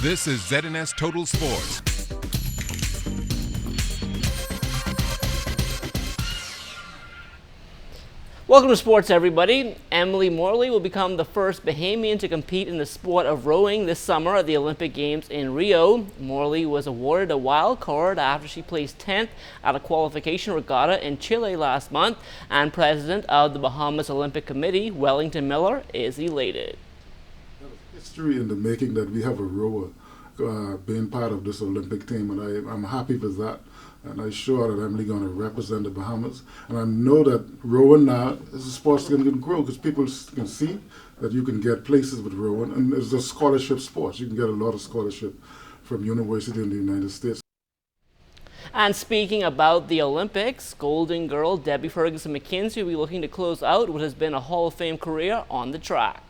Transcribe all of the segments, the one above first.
This is ZNS Total Sports. Welcome to sports, everybody. Emily Morley will become the first Bahamian to compete in the sport of rowing this summer at the Olympic Games in Rio. Morley was awarded a wild card after she placed 10th at a qualification regatta in Chile last month, and president of the Bahamas Olympic Committee, Wellington Miller, is elated. History in the making that we have a rower being part of this Olympic team, and I'm happy for that. And I'm sure that Emily going to represent the Bahamas. And I know that rowing now is a sport that's going to grow because people can see that you can get places with rowing. And it's a scholarship sport. You can get a lot of scholarship from university in the United States. And speaking about the Olympics, Golden Girl Debbie Ferguson McKenzie will be looking to close out what has been a Hall of Fame career on the track.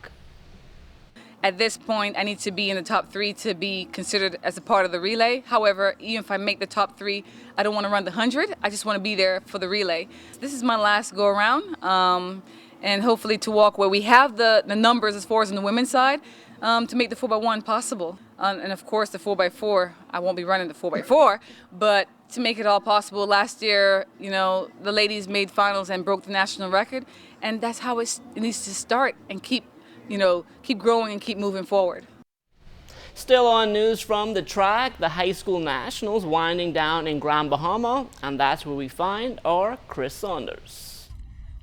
At this point, I need to be in the top 3 to be considered as a part of the relay. However, even if I make the top 3, I don't want to run the 100. I just want to be there for the relay. This is my last go around, and hopefully to walk where we have the numbers as far as on the women's side to make the 4x1 possible. And of course, the 4x4, I won't be running the 4x4, but to make it all possible. Last year, the ladies made finals and broke the national record, and that's how it needs to start and keep growing and keep moving forward. Still on news from the track, the high school nationals winding down in Grand Bahama, and that's where we find our Chris Saunders.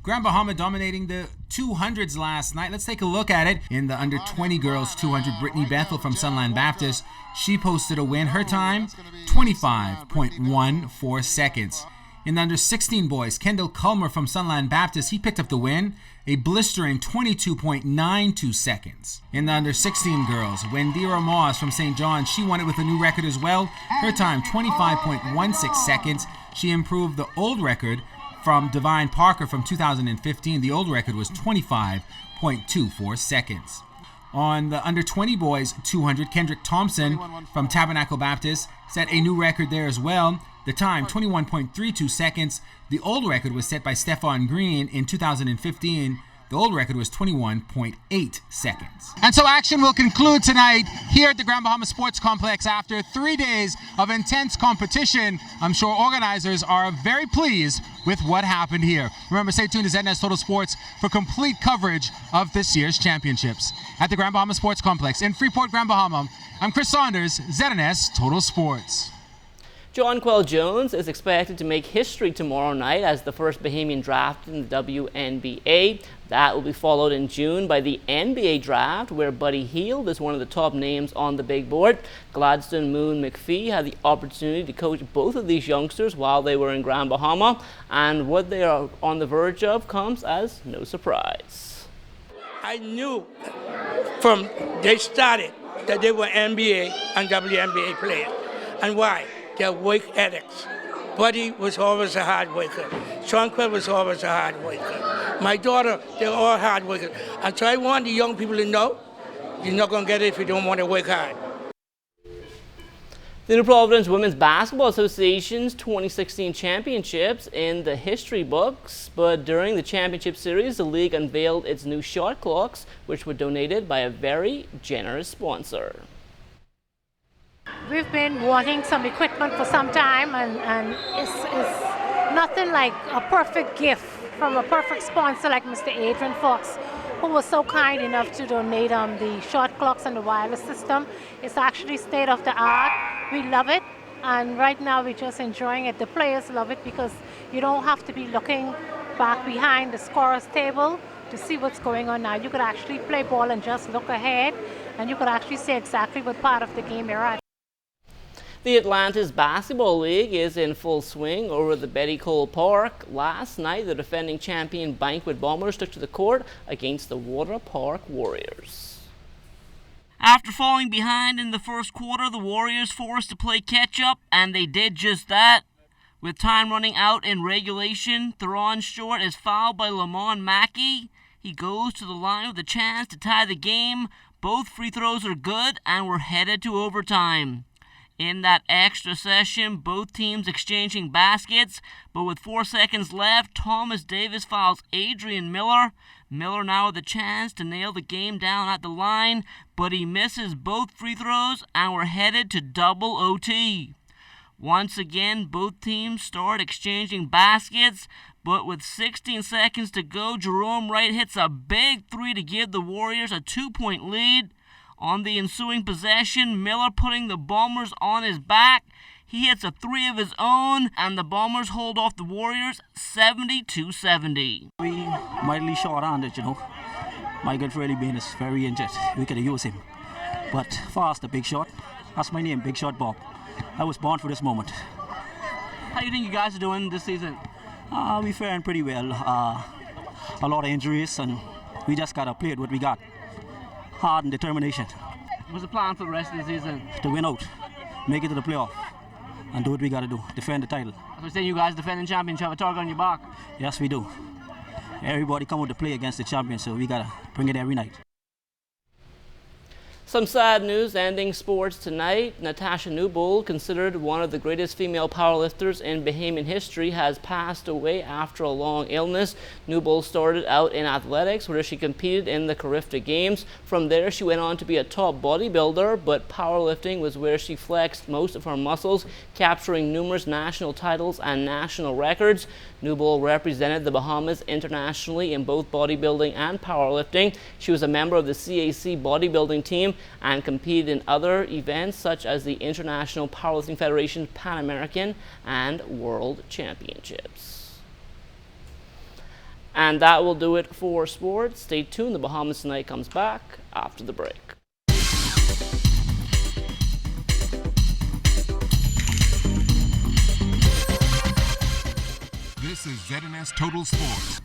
Grand Bahama dominating the 200s last night. Let's take a look at it. In the under 20 girls 200, Brittany Bethel from Sunland Baptist, she posted a win. Her time, 25.14 seconds. In the under 16 boys, Kendall Culmer from Sunland Baptist, he picked up the win, a blistering 22.92 seconds. In the under 16 girls, Wendira Moss from St. John, she won it with a new record as well. Her time, 25.16 seconds. She improved the old record from Divine Parker from 2015. The old record was 25.24 seconds. On the under 20 boys 200, Kendrick Thompson from Tabernacle Baptist set a new record there as well. The time, 21.32 seconds. The old record was set by Stefan Green in 2015. The old record was 21.8 seconds. And so action will conclude tonight here at the Grand Bahama Sports Complex after 3 days of intense competition. I'm sure organizers are very pleased with what happened here. Remember, stay tuned to ZNS Total Sports for complete coverage of this year's championships. At the Grand Bahama Sports Complex in Freeport, Grand Bahama, I'm Chris Saunders, ZNS Total Sports. Jonquel Jones is expected to make history tomorrow night as the first Bahamian drafted in the WNBA. That will be followed in June by the NBA draft, where Buddy Hield is one of the top names on the big board. Gladstone Moon McPhee had the opportunity to coach both of these youngsters while they were in Grand Bahama, and what they are on the verge of comes as no surprise. I knew from they started that they were NBA and WNBA players. And why? Their work ethics. Buddy was always a hard worker. Jonquel was always a hard worker. My daughter, they're all hard workers. And so I want the young people to know you're not going to get it if you don't want to work hard. The New Providence Women's Basketball Association's 2016 championships in the history books, but during the championship series, the league unveiled its new shot clocks, which were donated by a very generous sponsor. We've been wanting some equipment for some time, and it's nothing like a perfect gift from a perfect sponsor like Mr. Adrian Fox, who was so kind enough to donate the shot clocks and the wireless system. It's actually state of the art. We love it, and right now we're just enjoying it. The players love it because you don't have to be looking back behind the scorer's table to see what's going on now. You could actually play ball and just look ahead, and you could actually see exactly what part of the game you're at. The Atlantis Basketball League is in full swing over the Betty Cole Park. Last night, the defending champion Banquet Bombers took to the court against the Water Park Warriors. After falling behind in the first quarter, the Warriors forced to play catch-up, and they did just that. With time running out in regulation, Theron Short is fouled by Lamont Mackey. He goes to the line with a chance to tie the game. Both free throws are good, and we're headed to overtime. In that extra session, both teams exchanging baskets, but with 4 seconds left, Thomas Davis fouls Adrian Miller. Miller now with the chance to nail the game down at the line, but he misses both free throws and we're headed to double OT. Once again, both teams start exchanging baskets, but with 16 seconds to go, Jerome Wright hits a big three to give the Warriors a 2-point lead. On the ensuing possession, Miller putting the Bombers on his back. He hits a three of his own, and the Bombers hold off the Warriors 70-70. We mightily short-handed, Michael really being is very injured. We could have used him. But fast, the big shot. That's my name, Big Shot Bob. I was born for this moment. How do you think you guys are doing this season? We're faring pretty well. A lot of injuries, and we just got to play it what we got. Hard and determination. What's the plan for the rest of the season? To win out, make it to the playoff, and do what we got to do, defend the title. So we're saying you guys defending champions have a target on your back? Yes, we do. Everybody come out to play against the champions, so we got to bring it every night. Some sad news ending sports tonight. Natasha Newbold, considered one of the greatest female powerlifters in Bahamian history, has passed away after a long illness. Newbold started out in athletics, where she competed in the Carifta Games. From there, she went on to be a top bodybuilder, but powerlifting was where she flexed most of her muscles, capturing numerous national titles and national records. Newbold represented the Bahamas internationally in both bodybuilding and powerlifting. She was a member of the CAC bodybuilding team and competed in other events such as the International Powerlifting Federation Pan American and World Championships. And that will do it for sports. Stay tuned. The Bahamas Tonight comes back after the break. This is ZNS Total Sports.